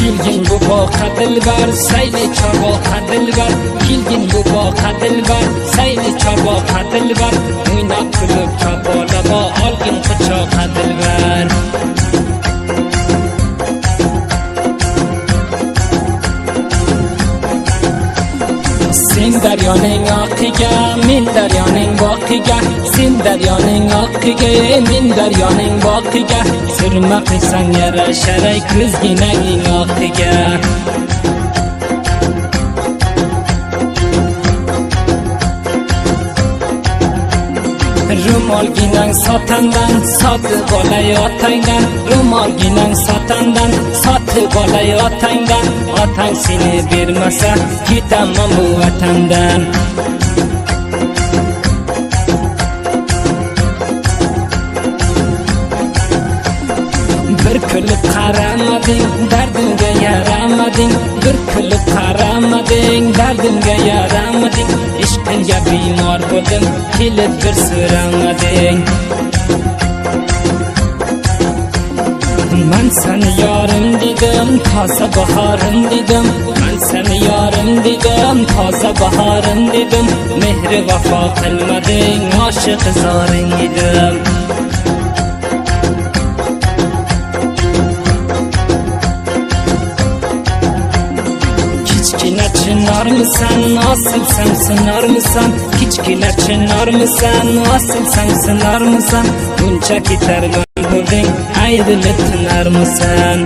kelgin bu boqa dilbar sayli choboqa dilbar kelgin bu boqa dilbar sayli choboqa dilbar o'ynab kulib chobolabo olgin quchoqa dilbar sen daryoning oqiga men daryoning boqiga sen daryoning oqiga men daryoning boqiga sirma qilsang yarasharay ko'zginangning oqiga Rumolginang sotandan sotib olay otangdan Rumolginang sotandan sotib olay otangdan otang seni bermasa ketaman bu vatandan bir kulib qaramading dardimga yaramading bir kulib qaramading dardimga yaramading ishqingga bemor bo'ldim kelib bir so'ramading man seni yorim dedim toza bahorim dedim man seni yorim dedim toza bahorim dedim mehri vafo qilmading oshiq zoring edim kichkina chinormisan osilsam sinarmisan kichkina chinormisan osilsam sinarmisan buncha ketarman bo'lding ayrilib tinarmisan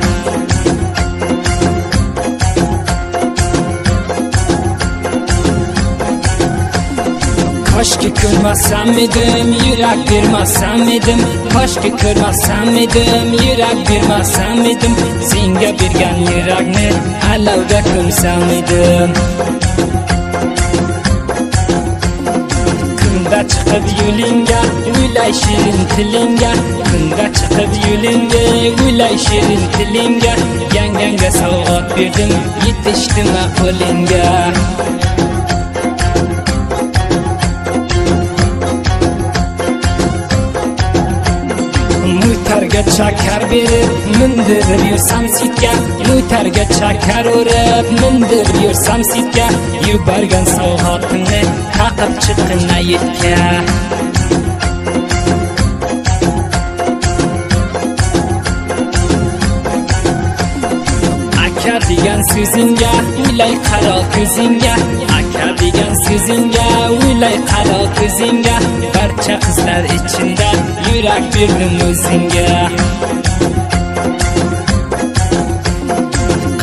Koşki ko'rmasam edim yurak bermasam edim Koşki ko'rmasam edim yurak bermasam edim senga bergan yurakni alavga ko'msam edim kunda chiqib yo'lingga o'ylay shirin tilingga kunda chiqib yo'lingga o'ylay shirin tilingga yangangga sovg'a berdim yetishdimi qo'lingga Mutarga chakar berib mindirib yursam sitga Mutarga chakar urib mindirib yursam sitga yuborgan sovg'atingni taqib chiqqin aytga aka degan so'zingga o'ylay qaro ko'zingga aka degan so'zingga o'ylay qaro ko'zingga barcha qizlar ichida yurak berdim o'zingga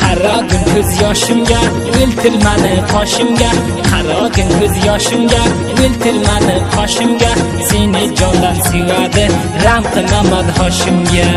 qaragin ko'z yoshimga o'ltirmani qoshimga qaragin ko'z yoshimga o'ltirmani qoshimga seni jondan sevadi ram qilmamad hoshimga